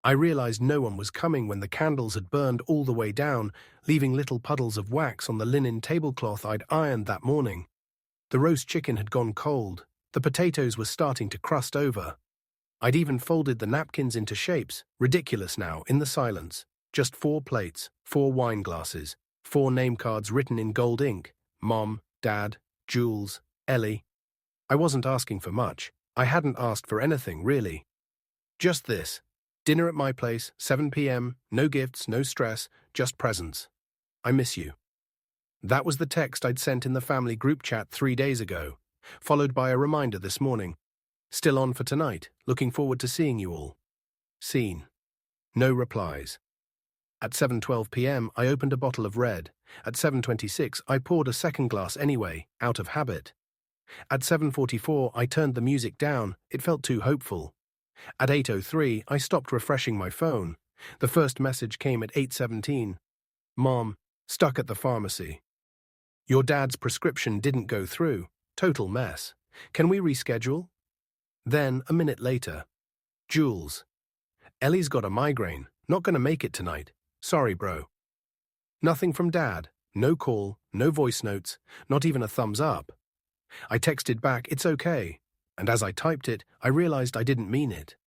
I realized no one was coming when the candles had burned all the way down, leaving little puddles of wax on the linen tablecloth I'd ironed that morning. The roast chicken had gone cold. The potatoes were starting to crust over. I'd even folded the napkins into shapes, ridiculous now, in the silence. Just 4 plates, 4 wine glasses, 4 name cards written in gold ink. Mom, Dad, Jules, Ellie. I wasn't asking for much. I hadn't asked for anything, really. Just this. Dinner at my place, 7 p.m., no gifts, no stress, just presents. I miss you. That was the text I'd sent in the family group chat 3 days ago, followed by a reminder this morning. Still on for tonight, looking forward to seeing you all. Seen. No replies. At 7:12 p.m., I opened a bottle of red. At 7:26, I poured a second glass anyway, out of habit. At 7:44, I turned the music down. It felt too hopeful. At 8:03, I stopped refreshing my phone. The first message came at 8:17. Mom, stuck at the pharmacy. Your dad's prescription didn't go through. Total mess. Can we reschedule? Then, a minute later. Jules. Ellie's got a migraine. Not gonna make it tonight. Sorry, bro. Nothing from Dad. No call, no voice notes, not even a thumbs up. I texted back, it's okay. And as I typed it, I realized I didn't mean it.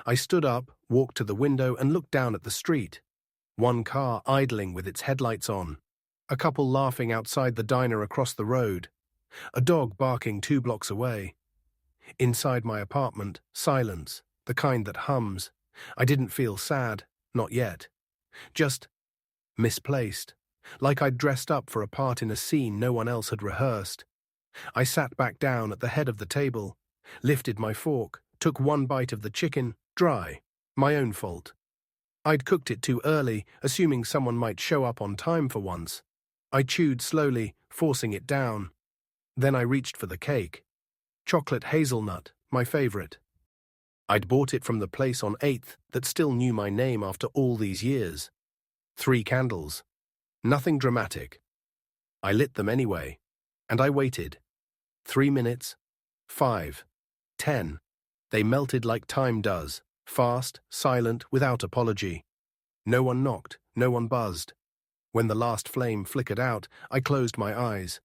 I stood up, walked to the window and looked down at the street. One car idling with its headlights on. A couple laughing outside the diner across the road. A dog barking 2 blocks away. Inside my apartment, silence, the kind that hums. I didn't feel sad, not yet. Just misplaced, like I'd dressed up for a part in a scene no one else had rehearsed. I sat back down at the head of the table, lifted my fork, took 1 bite of the chicken, dry. My own fault. I'd cooked it too early, assuming someone might show up on time for once. I chewed slowly, forcing it down. Then I reached for the cake. Chocolate hazelnut, my favorite. I'd bought it from the place on 8th that still knew my name after all these years. 3 candles. Nothing dramatic. I lit them anyway, and I waited. 3 minutes, 5, 10. They melted like time does, fast, silent, without apology. No one knocked, no one buzzed. When the last flame flickered out, I closed my eyes.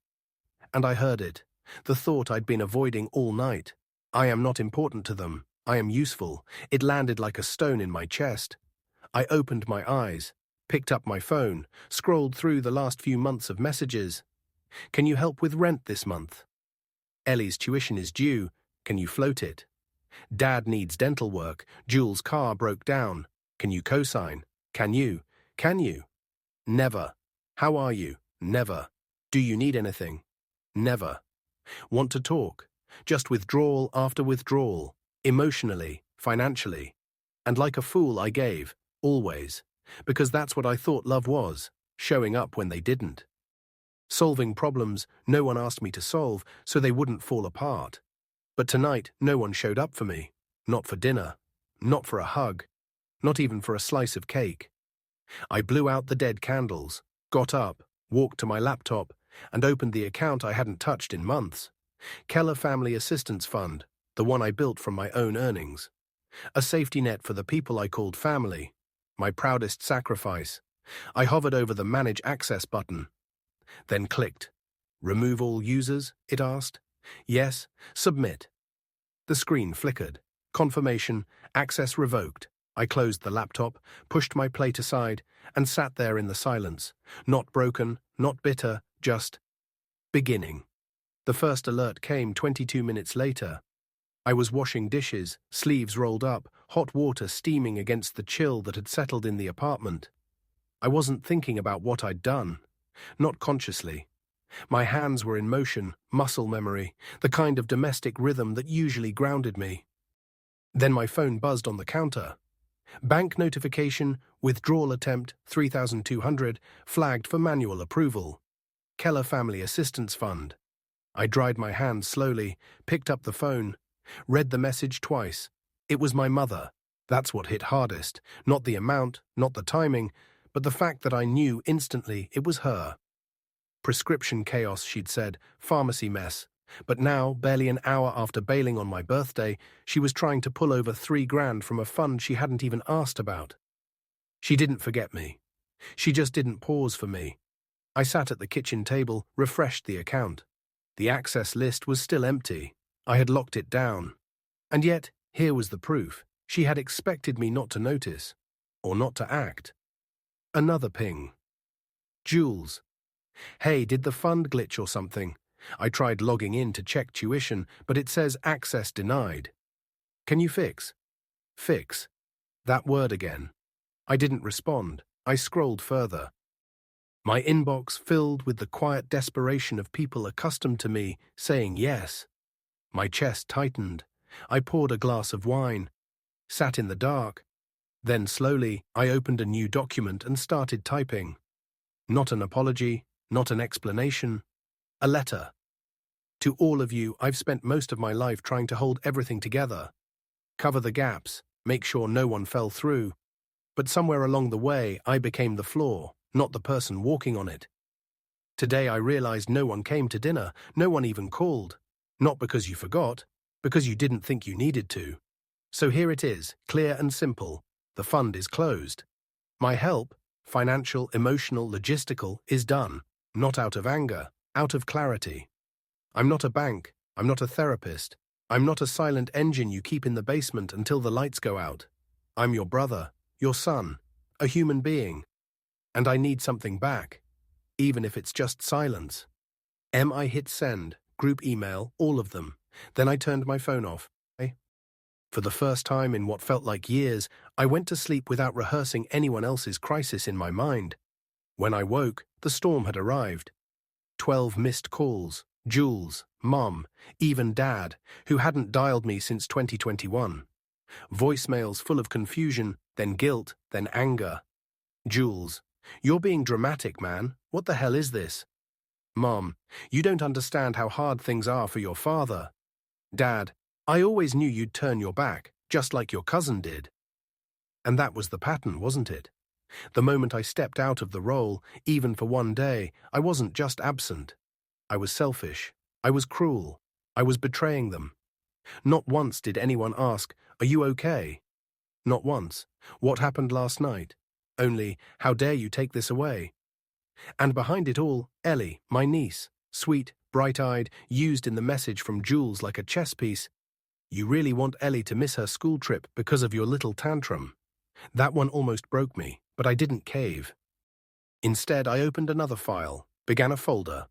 And I heard it, the thought I'd been avoiding all night. I am not important to them. I am useful. It landed like a stone in my chest. I opened my eyes, picked up my phone, scrolled through the last few months of messages. Can you help with rent this month? Ellie's tuition is due. Can you float it? Dad needs dental work. Jules' car broke down. Can you co-sign? Can you? Can you? Never. How are you? Never. Do you need anything? Never. Want to talk? Just withdrawal after withdrawal. Emotionally, financially. And like a fool I gave, always. Because that's what I thought love was, showing up when they didn't. Solving problems no one asked me to solve so they wouldn't fall apart. But tonight, no one showed up for me. Not for dinner. Not for a hug. Not even for a slice of cake. I blew out the dead candles, got up, walked to my laptop, and opened the account I hadn't touched in months. Keller Family Assistance Fund, the one I built from my own earnings. A safety net for the people I called family. My proudest sacrifice. I hovered over the Manage Access button. Then clicked. Remove all users, it asked. Yes, submit. The screen flickered. Confirmation, access revoked. I closed the laptop, pushed my plate aside, and sat there in the silence. Not broken, not bitter, just beginning. The first alert came 22 minutes later. I was washing dishes, sleeves rolled up, hot water steaming against the chill that had settled in the apartment. I wasn't thinking about what I'd done. Not consciously. My hands were in motion, muscle memory, the kind of domestic rhythm that usually grounded me. Then my phone buzzed on the counter. Bank notification, withdrawal attempt, 3,200, flagged for manual approval. Keller Family Assistance Fund. I dried my hands slowly, picked up the phone, read the message twice. It was my mother. That's what hit hardest. Not the amount, not the timing, but the fact that I knew instantly it was her. Prescription chaos, she'd said, pharmacy mess, But now, barely an hour after bailing on my birthday, she was trying to pull over $3,000 from a fund she hadn't even asked about. She didn't forget me. She just didn't pause for me. I sat at the kitchen table, refreshed the account. The access list was still empty. I had locked it down. And yet, here was the proof. She had expected me not to notice, or not to act. Another ping. Jules. Hey, did the fund glitch or something? I tried logging in to check tuition, but it says access denied. Can you fix? Fix. That word again. I didn't respond. I scrolled further. My inbox filled with the quiet desperation of people accustomed to me saying yes. My chest tightened. I poured a glass of wine, sat in the dark. Then slowly, I opened a new document and started typing. Not an apology, not an explanation. A letter. To all of you, I've spent most of my life trying to hold everything together. Cover the gaps, make sure no one fell through. But somewhere along the way, I became the floor, not the person walking on it. Today I realized no one came to dinner, no one even called. Not because you forgot, because you didn't think you needed to. So here it is, clear and simple. The fund is closed. My help, financial, emotional, logistical, is done. Not out of anger, out of clarity. I'm not a bank. I'm not a therapist. I'm not a silent engine you keep in the basement until the lights go out. I'm your brother, your son, a human being. And I need something back, even if it's just silence. I hit send, group email, all of them. Then I turned my phone off. For the first time in what felt like years, I went to sleep without rehearsing anyone else's crisis in my mind. When I woke, the storm had arrived. 12 missed calls, Jules, Mom, even Dad, who hadn't dialed me since 2021. Voicemails full of confusion, then guilt, then anger. Jules, you're being dramatic, man. What the hell is this? Mom, you don't understand how hard things are for your father. Dad, I always knew you'd turn your back, just like your cousin did. And that was the pattern, wasn't it? The moment I stepped out of the role, even for one day, I wasn't just absent. I was selfish. I was cruel. I was betraying them. Not once did anyone ask, "Are you okay?" Not once. What happened last night? Only, "How dare you take this away?" And behind it all, Ellie, my niece, sweet, bright-eyed, used in the message from Jules like a chess piece. You really want Ellie to miss her school trip because of your little tantrum. That one almost broke me, but I didn't cave. Instead, I opened another file, began a folder,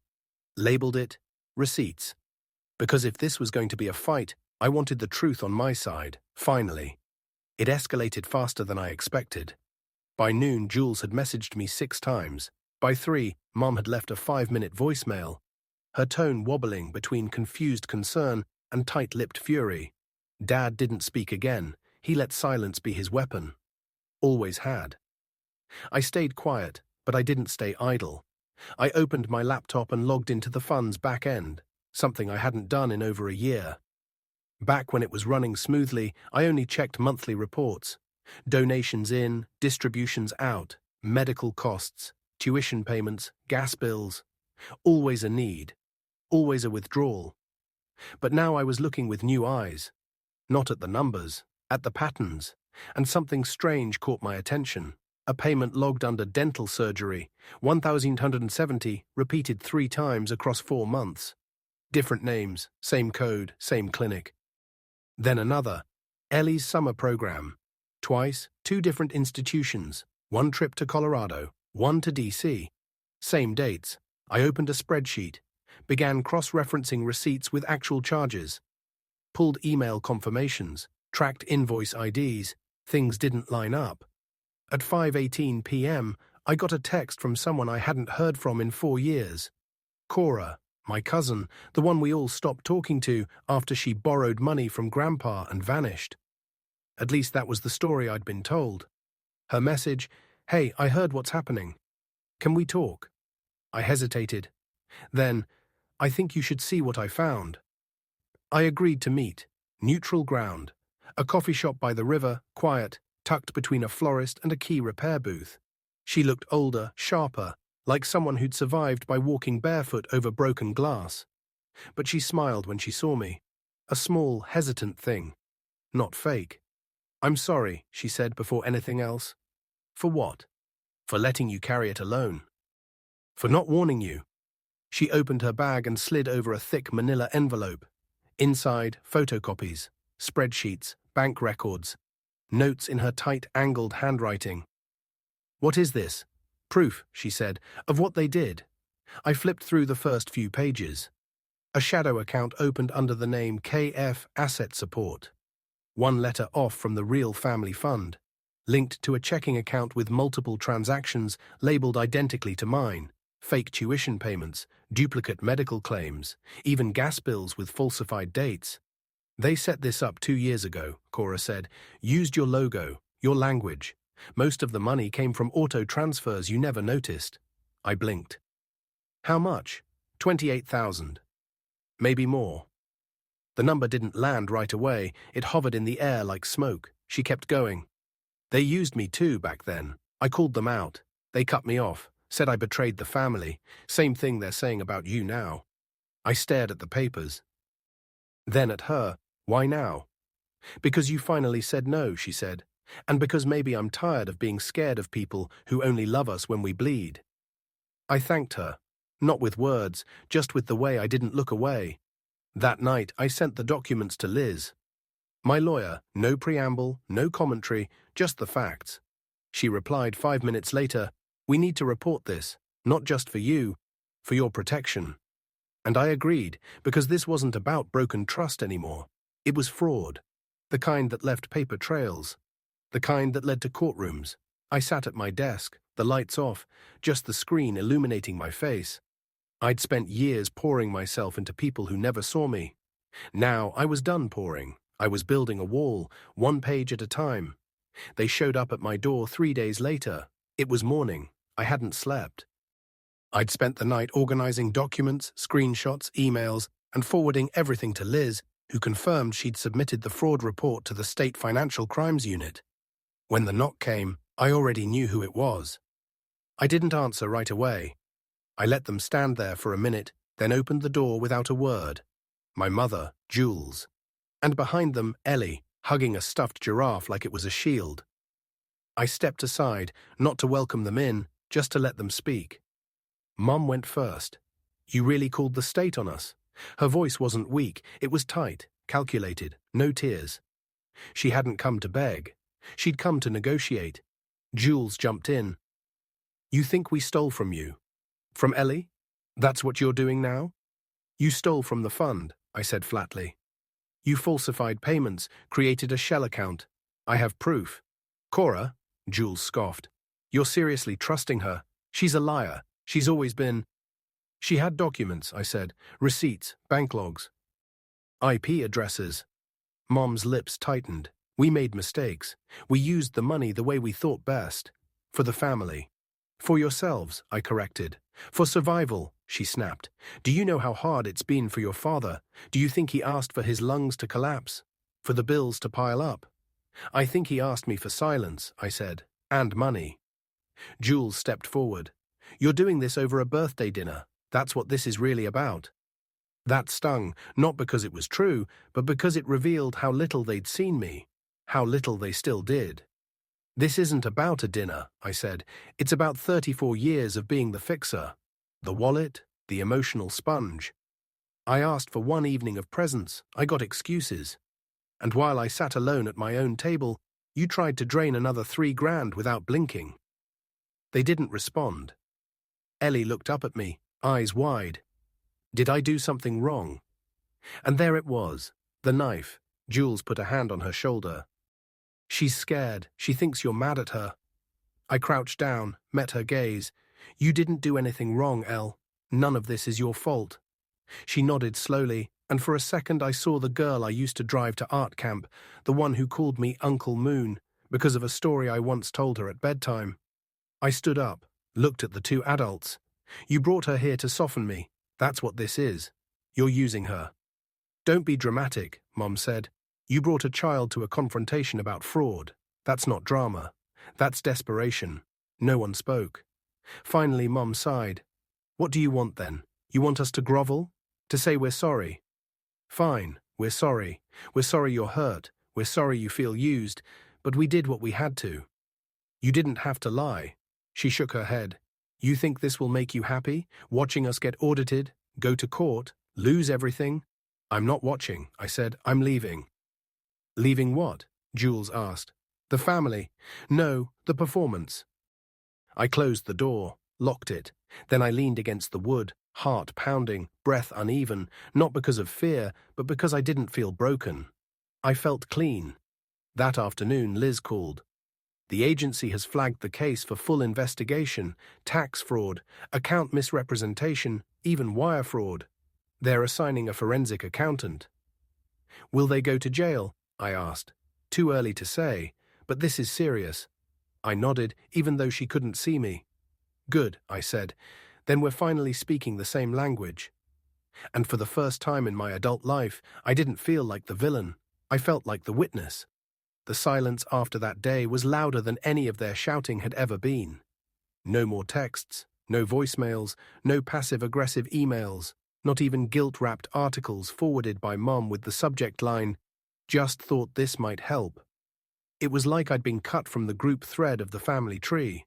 labeled it Receipts. Because if this was going to be a fight, I wanted the truth on my side, finally. It escalated faster than I expected. By noon, Jules had messaged me 6 times. By 3, Mom had left a 5-minute voicemail, her tone wobbling between confused concern and tight-lipped fury. Dad didn't speak again. He let silence be his weapon. Always had. I stayed quiet, but I didn't stay idle. I opened my laptop and logged into the fund's back end, something I hadn't done in over a year. Back when it was running smoothly, I only checked monthly reports. Donations in, distributions out, medical costs, tuition payments, gas bills. Always a need. Always a withdrawal. But now I was looking with new eyes. Not at the numbers, at the patterns. And something strange caught my attention. A payment logged under dental surgery, 1,170, repeated 3 times across 4 months. Different names, same code, same clinic. Then another, Ellie's summer program. Twice, 2 different institutions, 1 trip to Colorado, 1 to DC. Same dates. I opened a spreadsheet, began cross-referencing receipts with actual charges, pulled email confirmations, tracked invoice IDs. Things didn't line up. At 5:18 p.m., I got a text from someone I hadn't heard from in 4 years. Cora, my cousin, the one we all stopped talking to after she borrowed money from Grandpa and vanished. At least that was the story I'd been told. Her message, "Hey, I heard what's happening. Can we talk?" I hesitated. Then, "I think you should see what I found." I agreed to meet. Neutral ground. A coffee shop by the river, quiet, tucked between a florist and a key repair booth. She looked older, sharper, like someone who'd survived by walking barefoot over broken glass. but she smiled when she saw me. A small, hesitant thing. Not fake. "I'm sorry," she said before anything else. "For what?" "For letting you carry it alone. For not warning you." She opened her bag and slid over a thick manila envelope. Inside, photocopies, spreadsheets, bank records, notes in her tight, angled handwriting. "What is this?" "Proof," she said, "of what they did." I flipped through the first few pages. A shadow account opened under the name KF Asset Support. One letter off from the real family fund, linked to a checking account with multiple transactions labeled identically to mine, fake tuition payments, duplicate medical claims, even gas bills with falsified dates. "They set this up 2 years ago," Cora said. "Used your logo, your language. Most of the money came from auto transfers you never noticed." I blinked. "How much?" 28,000. "Maybe more." The number didn't land right away. It hovered in the air like smoke. She kept going. "They used me too back then. I called them out. They cut me off, said I betrayed the family. Same thing they're saying about you now." I stared at the papers. Then at her. "Why now?" "Because you finally said no," she said. "And because maybe I'm tired of being scared of people who only love us when we bleed." I thanked her. Not with words, just with the way I didn't look away. That night, I sent the documents to Liz. My lawyer, no preamble, no commentary, just the facts. She replied 5 minutes later, "We need to report this, not just for you, for your protection." And I agreed, because this wasn't about broken trust anymore. It was fraud. The kind that left paper trails. The kind that led to courtrooms. I sat at my desk, the lights off, just the screen illuminating my face. I'd spent years pouring myself into people who never saw me. Now I was done pouring. I was building a wall, 1 page at a time. They showed up at my door 3 days later. It was morning. I hadn't slept. I'd spent the night organizing documents, screenshots, emails, and forwarding everything to Liz, who confirmed she'd submitted the fraud report to the State Financial Crimes Unit. When the knock came, I already knew who it was. I didn't answer right away. I let them stand there for a minute, then opened the door without a word. My mother, Jules. And behind them, Ellie, hugging a stuffed giraffe like it was a shield. I stepped aside, not to welcome them in, just to let them speak. Mum went first. "You really called the state on us." Her voice wasn't weak, it was tight, calculated, no tears. She hadn't come to beg. She'd come to negotiate. Jules jumped in. "You think we stole from you? From Ellie? That's what you're doing now?" "You stole from the fund," I said flatly. "You falsified payments, created a shell account. I have proof." "Cora," Jules scoffed. "You're seriously trusting her? She's a liar. She's always been—" "She had documents," I said. "Receipts, bank logs. IP addresses." Mom's lips tightened. "We made mistakes. We used the money the way we thought best. For the family." "For yourselves," I corrected. "For survival," she snapped. "Do you know how hard it's been for your father? Do you think he asked for his lungs to collapse? For the bills to pile up?" "I think he asked me for silence," I said. "And money." Jules stepped forward. "You're doing this over a birthday dinner. That's what this is really about." That stung, not because it was true, but because it revealed how little they'd seen me, how little they still did. "This isn't about a dinner," I said. "It's about 34 years of being the fixer. The wallet, the emotional sponge. I asked for 1 evening of presents. I got excuses. And while I sat alone at my own table, you tried to drain another 3 grand without blinking." They didn't respond. Ellie looked up at me, eyes wide. Did I do something wrong? And there it was, the knife. Jules put a hand on her shoulder. "She's scared. She thinks you're mad at her." I crouched down, met her gaze. "You didn't do anything wrong, Elle. None of this is your fault." She nodded slowly, and for a second I saw the girl I used to drive to art camp, the one who called me Uncle Moon, because of a story I once told her at bedtime. I stood up, looked at the 2 adults. "You brought her here to soften me. That's what this is. You're using her." "Don't be dramatic," Mom said. "You brought a child to a confrontation about fraud. That's not drama. That's desperation." No one spoke. Finally, Mom sighed. "What do you want then? You want us to grovel?" To say we're sorry. Fine, we're sorry. We're sorry you're hurt. We're sorry you feel used, but we did what we had to. You didn't have to lie. She shook her head. You think this will make you happy? Watching us get audited, go to court, lose everything? I'm not watching, I said. I'm leaving. Leaving what? Jules asked. The family. No, the performance. I closed the door, locked it. Then I leaned against the wood, heart pounding, breath uneven, not because of fear, but because I didn't feel broken. I felt clean. That afternoon, Liz called. The agency has flagged the case for full investigation, tax fraud, account misrepresentation, even wire fraud. They're assigning a forensic accountant. Will they go to jail? I asked. Too early to say, but this is serious. I nodded, even though she couldn't see me. Good, I said. Then we're finally speaking the same language. And for the first time in my adult life, I didn't feel like the villain. I felt like the witness. The silence after that day was louder than any of their shouting had ever been. No more texts, no voicemails, no passive-aggressive emails, not even guilt-wrapped articles forwarded by Mom with the subject line, "Just thought this might help." It was like I'd been cut from the group thread of the family tree.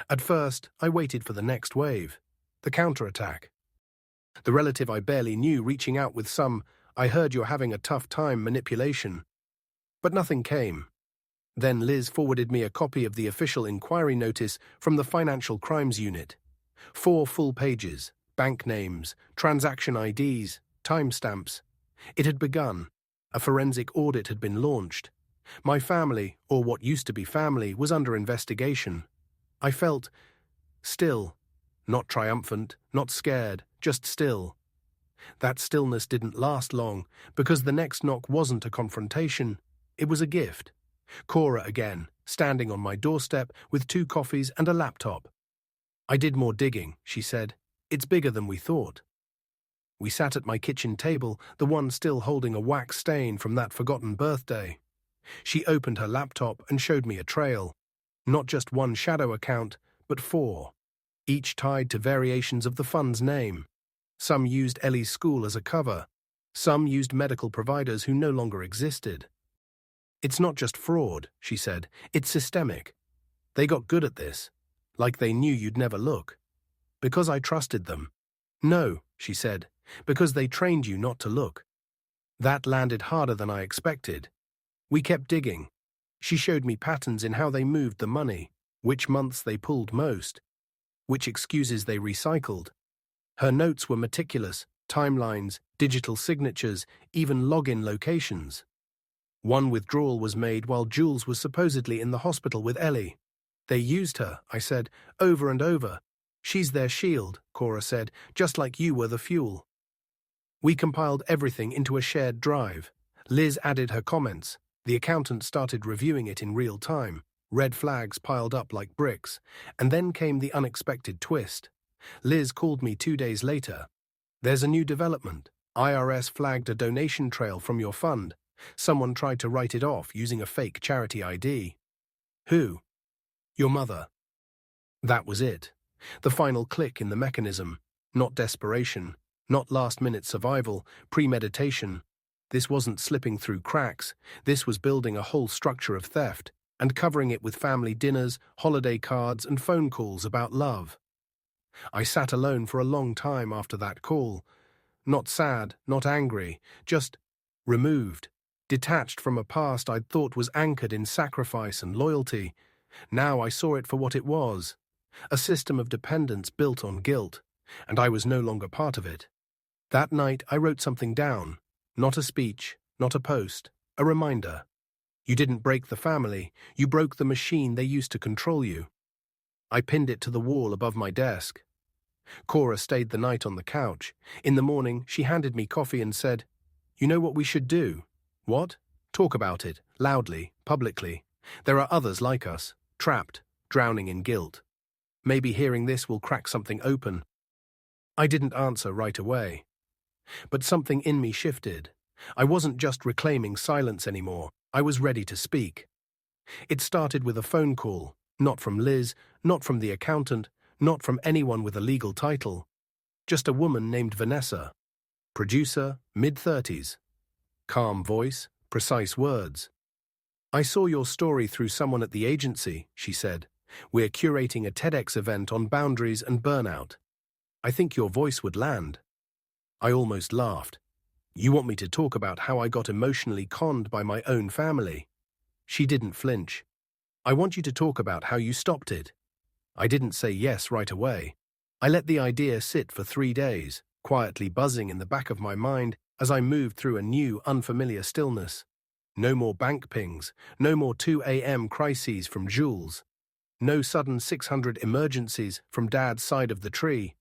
At first, I waited for the next wave, the counterattack. The relative I barely knew reaching out with some, "I heard you're having a tough time" manipulation. But nothing came. Then Liz forwarded me a copy of the official inquiry notice from the Financial Crimes Unit. 4 full pages, bank names, transaction IDs, timestamps. It had begun. A forensic audit had been launched. My family, or what used to be family, was under investigation. I felt still, not triumphant, not scared, just still. That stillness didn't last long, because the next knock wasn't a confrontation. It was a gift. Cora again, standing on my doorstep with 2 coffees and a laptop. I did more digging, she said. It's bigger than we thought. We sat at my kitchen table, the one still holding a wax stain from that forgotten birthday. She opened her laptop and showed me a trail. Not just one shadow account, but 4, each tied to variations of the fund's name. Some used Ellie's school as a cover. Some used medical providers who no longer existed. It's not just fraud, she said. It's systemic. They got good at this, like they knew you'd never look. Because I trusted them. No, she said, because they trained you not to look. That landed harder than I expected. We kept digging. She showed me patterns in how they moved the money, which months they pulled most, which excuses they recycled. Her notes were meticulous, timelines, digital signatures, even login locations. One withdrawal was made while Jules was supposedly in the hospital with Ellie. They used her, I said, over and over. She's their shield, Cora said, just like you were the fuel. We compiled everything into a shared drive. Liz added her comments. The accountant started reviewing it in real time. Red flags piled up like bricks. And then came the unexpected twist. Liz called me 2 days later. There's a new development. IRS flagged a donation trail from your fund. Someone tried to write it off using a fake charity ID. Who? Your mother. That was it. The final click in the mechanism. Not desperation. Not last-minute survival. Premeditation. This wasn't slipping through cracks. This was building a whole structure of theft and covering it with family dinners, holiday cards, and phone calls about love. I sat alone for a long time after that call. Not sad, not angry, just removed. Detached from a past I'd thought was anchored in sacrifice and loyalty. Now I saw it for what it was, a system of dependence built on guilt, and I was no longer part of it. That night I wrote something down, not a speech, not a post, a reminder. You didn't break the family, you broke the machine they used to control you. I pinned it to the wall above my desk. Cora stayed the night on the couch. In the morning she handed me coffee and said, "You know what we should do?" What? Talk about it, loudly, publicly. There are others like us, trapped, drowning in guilt. Maybe hearing this will crack something open. I didn't answer right away. But something in me shifted. I wasn't just reclaiming silence anymore. I was ready to speak. It started with a phone call, not from Liz, not from the accountant, not from anyone with a legal title. Just a woman named Vanessa. Producer, mid-30s. Calm voice, precise words. I saw your story through someone at the agency, she said. We're curating a TEDx event on boundaries and burnout. I think your voice would land. I almost laughed. You want me to talk about how I got emotionally conned by my own family? She didn't flinch. I want you to talk about how you stopped it. I didn't say yes right away. I let the idea sit for 3 days, quietly buzzing in the back of my mind as I moved through a new, unfamiliar stillness. No more bank pings, no more 2 a.m. crises from Jules. No sudden 600 emergencies from Dad's side of the tree.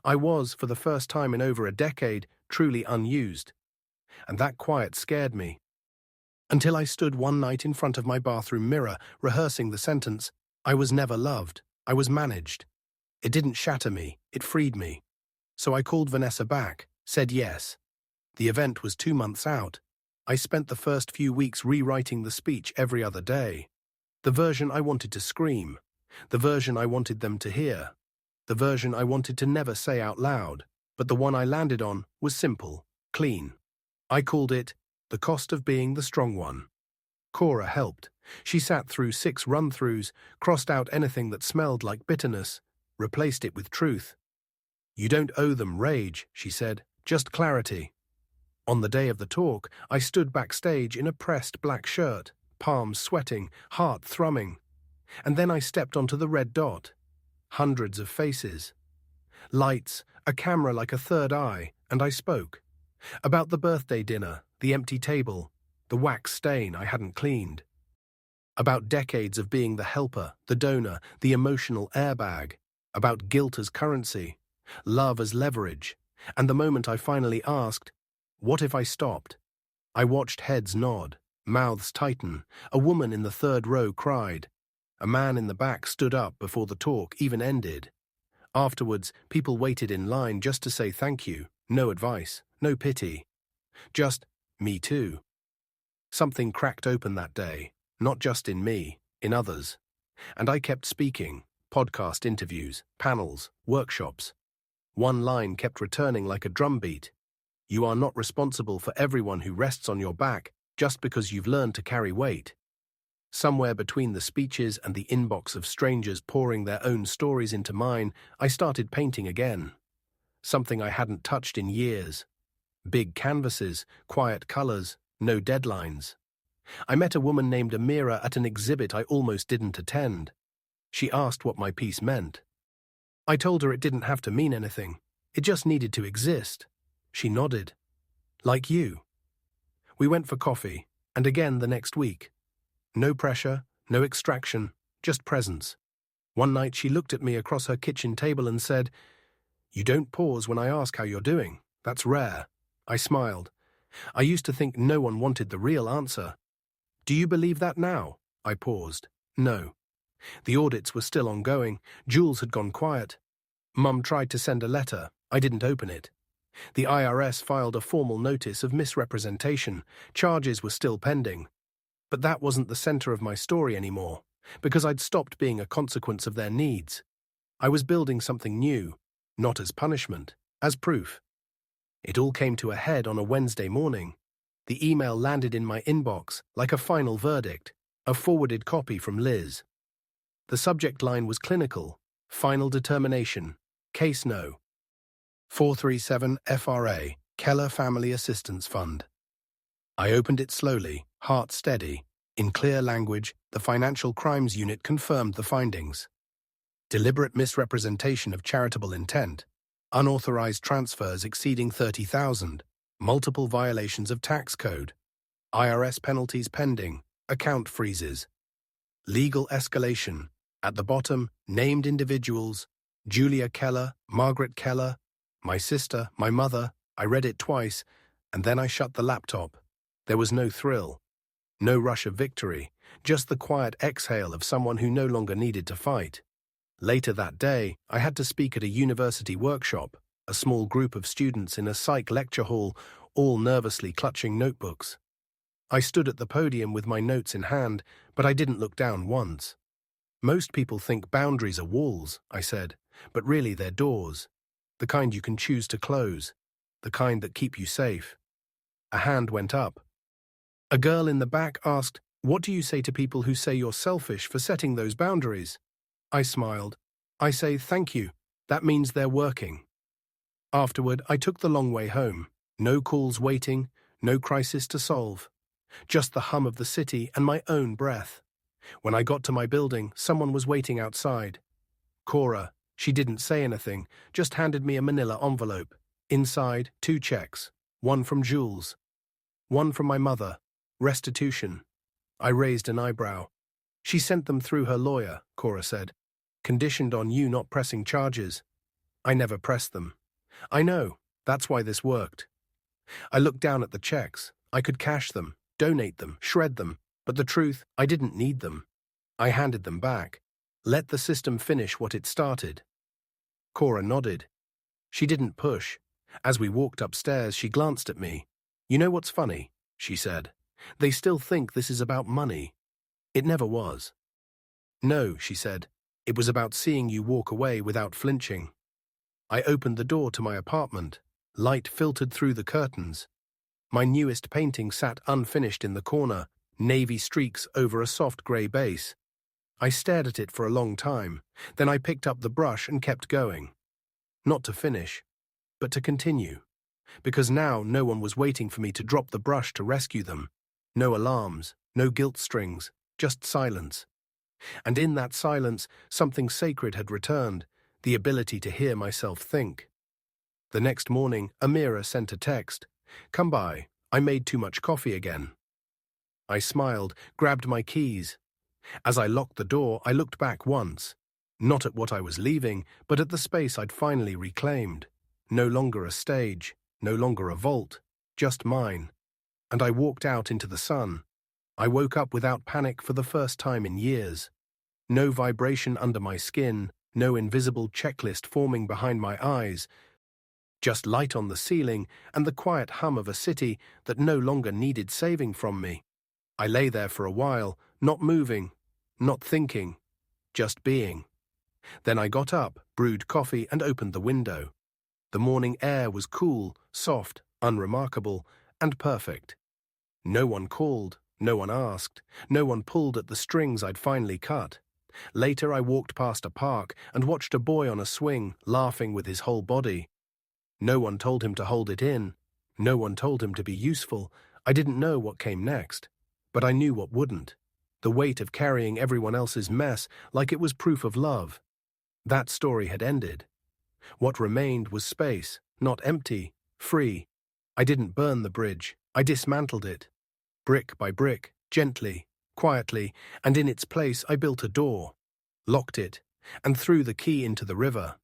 I was, for the first time in over a decade, truly unused. And that quiet scared me. Until I stood one night in front of my bathroom mirror, rehearsing the sentence, I was never loved, I was managed. It didn't shatter me, it freed me. So I called Vanessa back, said yes. The event was 2 months out. I spent the first few weeks rewriting the speech every other day. The version I wanted to scream. The version I wanted them to hear. The version I wanted to never say out loud. But the one I landed on was simple, clean. I called it, The Cost of Being the Strong One. Cora helped. She sat through 6 run-throughs, crossed out anything that smelled like bitterness, replaced it with truth. You don't owe them rage, she said, just clarity. On the day of the talk, I stood backstage in a pressed black shirt, palms sweating, heart thrumming. And then I stepped onto the red dot. Hundreds of faces. Lights, a camera like a third eye, and I spoke. About the birthday dinner, the empty table, the wax stain I hadn't cleaned. About decades of being the helper, the donor, the emotional airbag. About guilt as currency, love as leverage. And the moment I finally asked, what if I stopped? I watched heads nod, mouths tighten. A woman in the 3rd row cried. A man in the back stood up before the talk even ended. Afterwards, people waited in line just to say thank you. No advice, no pity. Just, me too. Something cracked open that day, not just in me, in others. And I kept speaking, podcast interviews, panels, workshops. One line kept returning like a drumbeat. You are not responsible for everyone who rests on your back just because you've learned to carry weight. Somewhere between the speeches and the inbox of strangers pouring their own stories into mine, I started painting again. Something I hadn't touched in years. Big canvases, quiet colors, no deadlines. I met a woman named Amira at an exhibit I almost didn't attend. She asked what my piece meant. I told her it didn't have to mean anything. It just needed to exist. She nodded. Like you. We went for coffee, and again the next week. No pressure, no extraction, just presence. One night she looked at me across her kitchen table and said, "You don't pause when I ask how you're doing. That's rare." I smiled. I used to think no one wanted the real answer. Do you believe that now? I paused. No. The audits were still ongoing. Jules had gone quiet. Mum tried to send a letter. I didn't open it. The IRS filed a formal notice of misrepresentation. Charges were still pending. But that wasn't the center of my story anymore, because I'd stopped being a consequence of their needs. I was building something new, not as punishment, as proof. It all came to a head on a Wednesday morning. The email landed in my inbox like a final verdict, a forwarded copy from Liz. The subject line was clinical, final determination, case no. 437 FRA, Keller Family Assistance Fund. I opened it slowly, heart steady. In clear language, the Financial Crimes Unit confirmed the findings. Deliberate misrepresentation of charitable intent, unauthorized transfers exceeding 30,000, multiple violations of tax code, IRS penalties pending, account freezes. Legal escalation. At the bottom, named individuals, Julia Keller, Margaret Keller, my sister, my mother. I read it twice, and then I shut the laptop. There was no thrill, no rush of victory, just the quiet exhale of someone who no longer needed to fight. Later that day, I had to speak at a university workshop, a small group of students in a psych lecture hall, all nervously clutching notebooks. I stood at the podium with my notes in hand, but I didn't look down once. Most people think boundaries are walls, I said, but really they're doors, the kind you can choose to close. the kind that keep you safe. A hand went up. A girl in the back asked, "What do you say to people who say you're selfish for setting those boundaries?" I smiled. I say, "Thank you. That means they're working." Afterward, I took the long way home. No calls waiting, no crisis to solve. Just the hum of the city and my own breath. When I got to my building, someone was waiting outside. Cora. She didn't say anything, just handed me a manila envelope. Inside, 2 checks. One from Jules. One from my mother. Restitution. I raised an eyebrow. She sent them through her lawyer, Cora said. Conditioned on you not pressing charges. I never pressed them. I know. That's why this worked. I looked down at the checks. I could cash them, donate them, shred them. But the truth, I didn't need them. I handed them back. Let the system finish what it started. Cora nodded. She didn't push. As we walked upstairs, she glanced at me. "You know what's funny?" she said. "They still think this is about money. It never was." "No," she said. "It was about seeing you walk away without flinching." I opened the door to my apartment. Light filtered through the curtains. My newest painting sat unfinished in the corner, navy streaks over a soft grey base. I stared at it for a long time. Then I picked up the brush and kept going. Not to finish, but to continue. Because now no one was waiting for me to drop the brush to rescue them. No alarms, no guilt strings, just silence. And in that silence, something sacred had returned, the ability to hear myself think. The next morning, Amira sent a text. "Come by, I made too much coffee again." I smiled, grabbed my keys. As I locked the door, I looked back once. Not at what I was leaving, but at the space I'd finally reclaimed. No longer a stage, no longer a vault, just mine. And I walked out into the sun. I woke up without panic for the first time in years. No vibration under my skin, no invisible checklist forming behind my eyes. Just light on the ceiling and the quiet hum of a city that no longer needed saving from me. I lay there for a while, not moving, not thinking, just being. Then I got up, brewed coffee, and opened the window. The morning air was cool, soft, unremarkable, and perfect. No one called, no one asked, no one pulled at the strings I'd finally cut. Later I walked past a park and watched a boy on a swing, laughing with his whole body. No one told him to hold it in. No one told him to be useful. I didn't know what came next. But I knew what wouldn't. The weight of carrying everyone else's mess like it was proof of love. That story had ended. What remained was space, not empty, free. I didn't burn the bridge. I dismantled it. Brick by brick, gently, quietly, and in its place I built a door, locked it, and threw the key into the river.